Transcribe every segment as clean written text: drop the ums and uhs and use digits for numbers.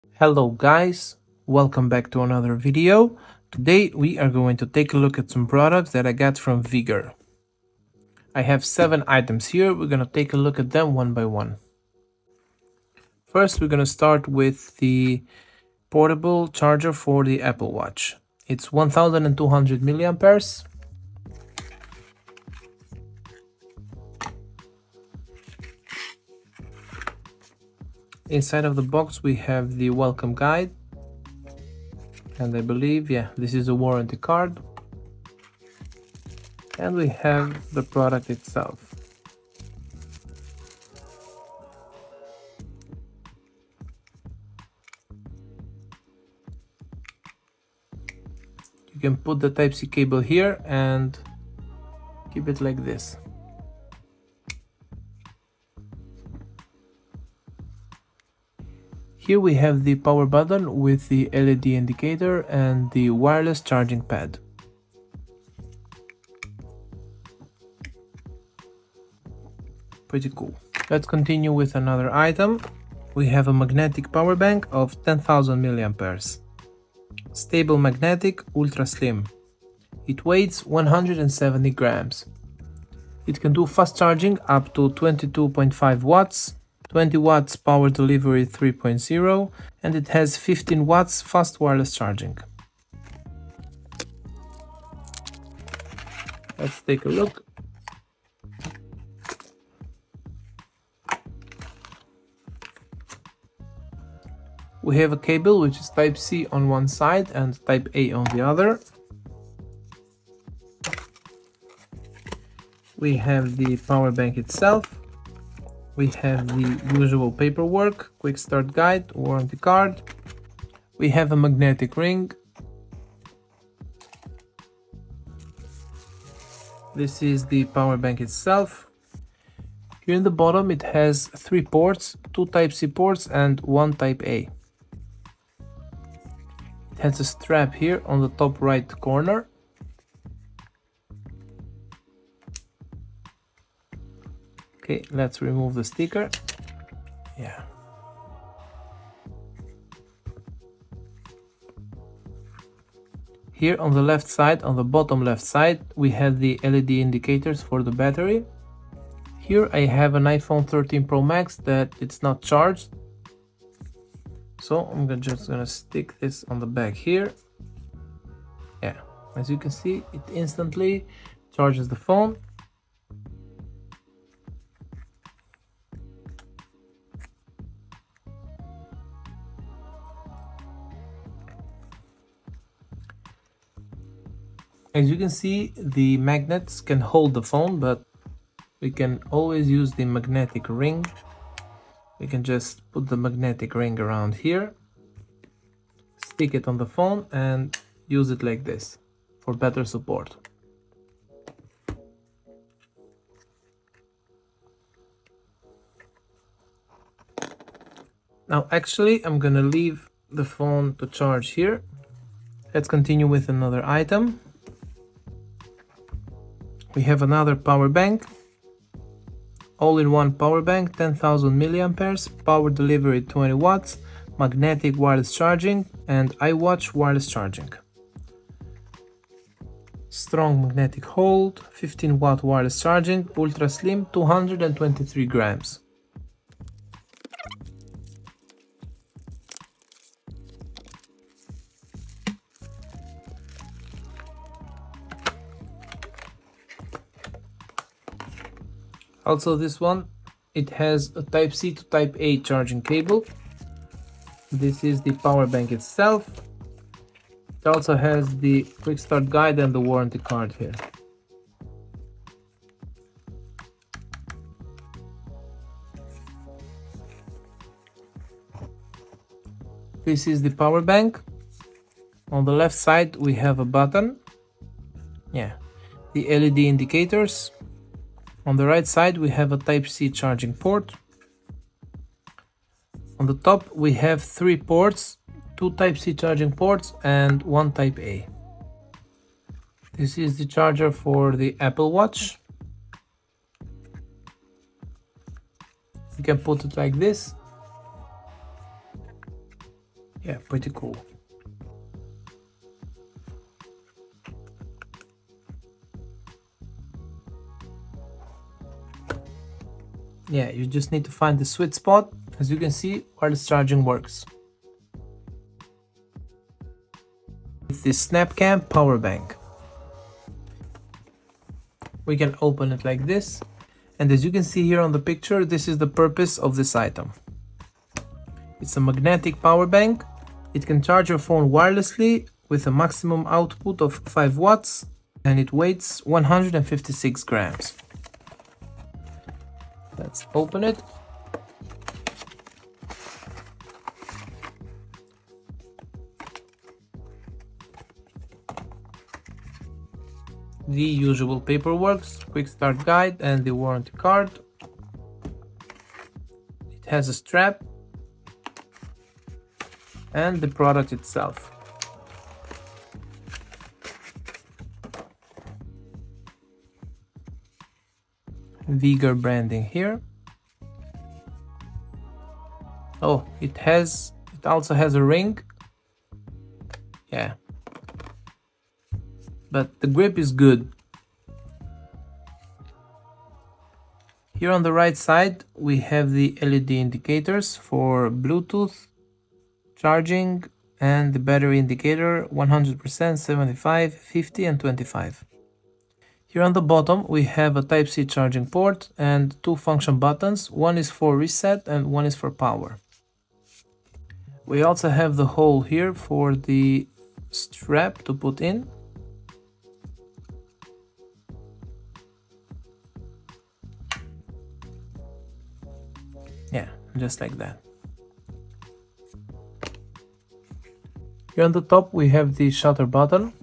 Hello guys, welcome back to another video. Today we are going to take a look at some products that I got from Veger. I have 7 items here. We're going to take a look at them one by one. First, we're going to start with the portable charger for the Apple Watch. It's 1200 milliamperes. Inside of the box we have the welcome guide, and I believe, this is a warranty card, and we have the product itself. You can put the Type-C cable here and keep it like this. Here we have the power button with the LED indicator and the wireless charging pad. Pretty cool. Let's continue with another item. We have a magnetic power bank of 10,000 milliamperes. Stable magnetic, ultra slim. It weighs 170 grams. It can do fast charging up to 22.5 watts. 20 watts power delivery 3.0, and it has 15 watts fast wireless charging. Let's take a look. We have a cable which is Type-C on one side and Type-A on the other. We have the power bank itself. We have the usual paperwork, quick start guide, warranty card. We have a magnetic ring. This is the power bank itself. Here in the bottom it has 3 ports, 2 Type-C ports and 1 Type-A. It has a strap here on the top right corner. Okay, let's remove the sticker. Here on the left side, on the bottom left side, we have the LED indicators for the battery. Here I have an iPhone 13 Pro Max that it's not charged. So I'm just gonna stick this on the back here. As you can see, it instantly charges the phone. As you can see, the magnets can hold the phone, but we can always use the magnetic ring. We can just put the magnetic ring around here, stick it on the phone and use it like this for better support. Now actually I'm gonna leave the phone to charge here. Let's continue with another item. We have another power bank, all-in-one power bank, 10,000 milliamperes, power delivery 20 watts, magnetic wireless charging and iWatch wireless charging. Strong magnetic hold, 15 watt wireless charging, ultra slim, 223 grams. Also this one, it has a Type-C to Type-A charging cable. This is the power bank itself. It also has the quick start guide and the warranty card here. This is the power bank. On the left side we have a button. The LED indicators. On the right side we have a Type-C charging port. On the top we have 3 ports, 2 Type-C charging ports and 1 Type-A. This is the charger for the Apple Watch. You can put it like this. Yeah, pretty cool. Yeah, you just need to find the sweet spot, as you can see, wireless charging works. It's the SnapCam power bank. We can open it like this, and as you can see here on the picture, this is the purpose of this item. It's a magnetic power bank. It can charge your phone wirelessly with a maximum output of 5 watts, and it weighs 156 grams. Let's open it. The usual paperwork, quick start guide and the warranty card. It has a strap and the product itself. Veger branding here. Oh, it also has a ring. Yeah. But the grip is good. Here on the right side we have the LED indicators for Bluetooth, charging, and the battery indicator 100%, 75, 50 and 25. Here on the bottom we have a Type-C charging port and 2 function buttons. One is for reset and one is for power. We also have the hole here for the strap to put in. Yeah, just like that. Here on the top we have the shutter button.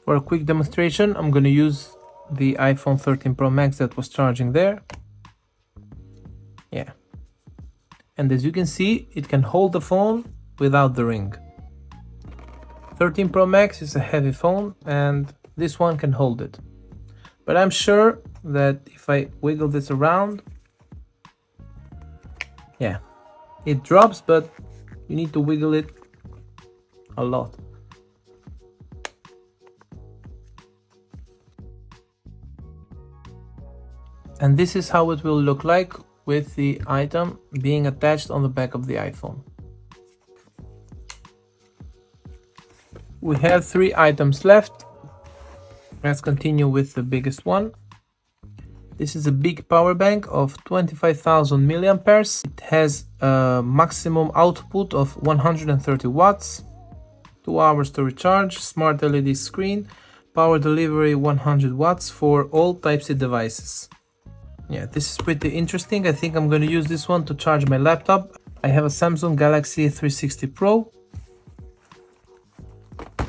For a quick demonstration, I'm going to use the iPhone 13 Pro Max that was charging there. Yeah. And as you can see, it can hold the phone without the ring. 13 Pro Max is a heavy phone and this one can hold it. But I'm sure that if I wiggle this around, yeah, it drops, but you need to wiggle it a lot. And this is how it will look like with the item being attached on the back of the iPhone. We have 3 items left. Let's continue with the biggest one. This is a big power bank of 25,000 milliamperes. It has a maximum output of 130 watts, 2 hours to recharge, smart LED screen, power delivery 100 watts for all Type-C devices. Yeah, this is pretty interesting. I think I'm going to use this one to charge my laptop. I have a Samsung Galaxy 360 Pro. I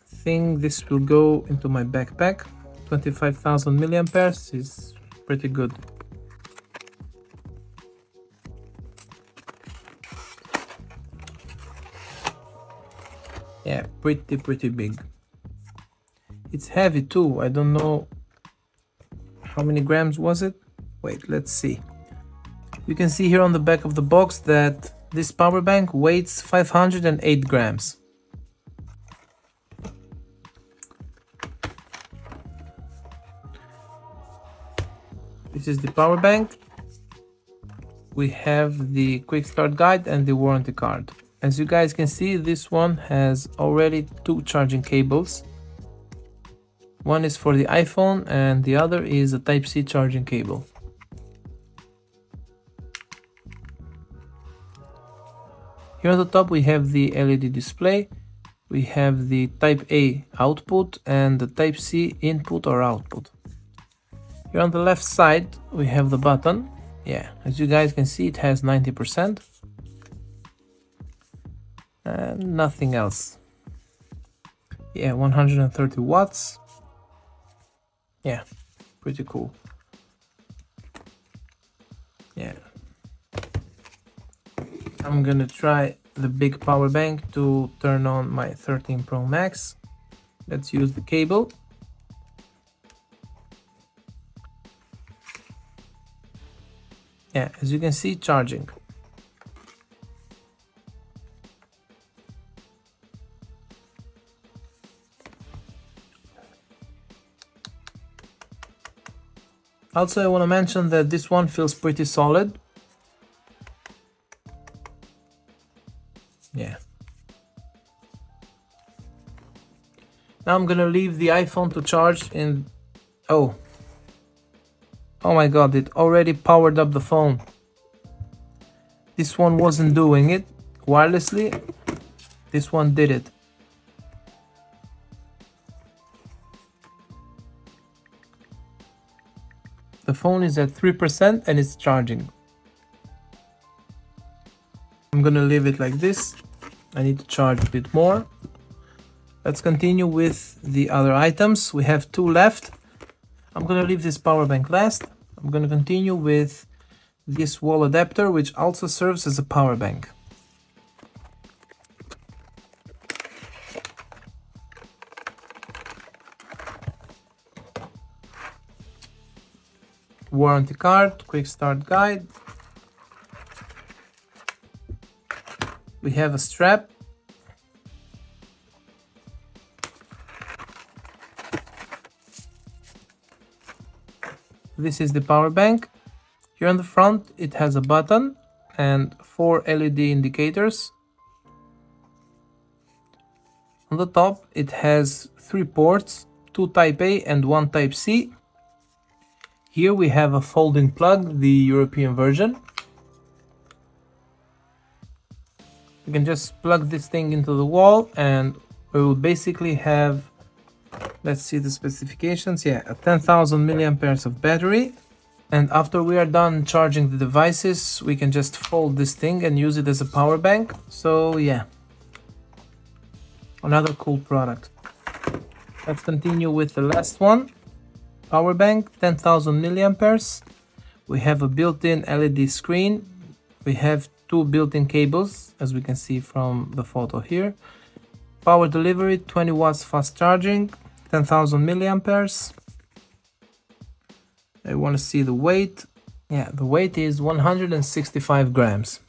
think this will go into my backpack. 25,000 milliamperes is pretty good. Yeah, pretty big. It's heavy too. I don't know how many grams was it. Wait, let's see. You can see here on the back of the box that this power bank weighs 508 grams. This is the power bank. We have the quick start guide and the warranty card. As you guys can see, this one has already 2 charging cables. One is for the iPhone and the other is a Type-C charging cable. Here on the top we have the LED display. We have the Type-A output and the Type-C input or output. Here on the left side we have the button. Yeah, as you guys can see, it has 90% and nothing else. Yeah, 130 watts. Yeah, pretty cool. Yeah, I'm gonna try the big power bank to turn on my 13 Pro Max. Let's use the cable. Yeah, as you can see, charging. Also, I want to mention that this one feels pretty solid. Yeah. Now I'm gonna leave the iPhone to charge in... Oh my god, it already powered up the phone. This one wasn't doing it wirelessly. This one did it. The phone is at 3% and it's charging. I'm gonna leave it like this. I need to charge a bit more. Let's continue with the other items. We have 2 left. I'm gonna leave this power bank last. I'm gonna continue with this wall adapter, which also serves as a power bank. Warranty card, quick start guide. We have a strap. This is the power bank. Here on the front it has a button and 4 LED indicators. On the top it has 3 ports, 2 Type A and 1 Type C. Here we have a folding plug, the European version. You can just plug this thing into the wall and we will basically have, let's see the specifications, yeah, a 10,000 milliamperes of battery. And after we are done charging the devices, we can just fold this thing and use it as a power bank. So yeah, another cool product. Let's continue with the last one. Power bank, 10,000 milliamperes. We have a built-in LED screen. We have 2 built-in cables, as we can see from the photo here. Power delivery, 20 watts fast charging, 10,000 milliamperes. I want to see the weight. Yeah, the weight is 165 grams.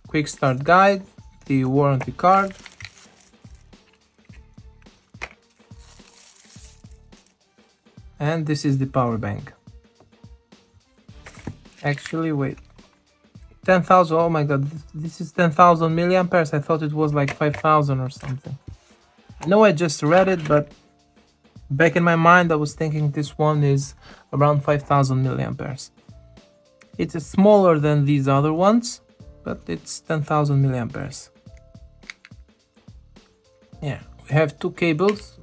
Quick start guide, the warranty card. And this is the power bank. Actually, wait. 10,000, oh my god, this is 10,000 milliamperes. I thought it was like 5,000 or something. I know I just read it, but back in my mind I was thinking this one is around 5,000 milliamperes. It's smaller than these other ones, but it's 10,000 milliamperes. Yeah, we have 2 cables.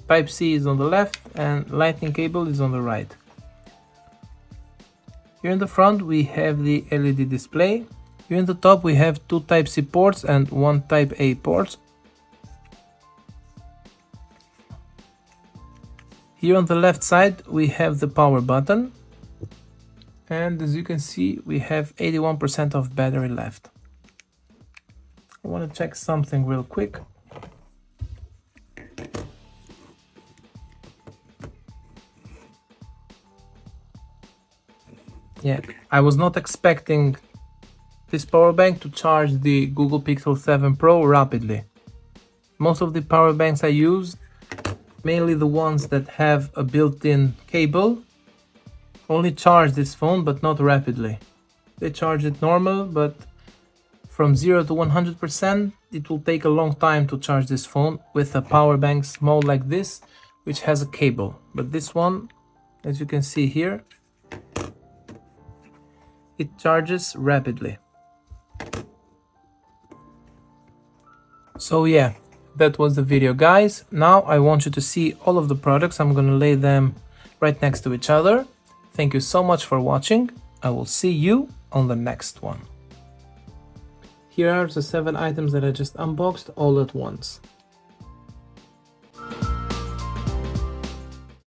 Type C is on the left and lightning cable is on the right. Here in the front we have the LED display. Here in the top we have 2 Type C ports and 1 Type A port. Here on the left side we have the power button. And as you can see, we have 81% of battery left. I want to check something real quick. Yeah, I was not expecting this power bank to charge the Google Pixel 7 Pro rapidly. Most of the power banks I use, mainly the ones that have a built-in cable, only charge this phone, but not rapidly. They charge it normal, but from 0 to 100%, it will take a long time to charge this phone with a power bank small like this, which has a cable. But this one, as you can see here, it charges rapidly. So yeah, that was the video, guys. Now I want you to see all of the products. I'm gonna lay them right next to each other. Thank you so much for watching. I will see you on the next one. Here are the 7 items that I just unboxed all at once.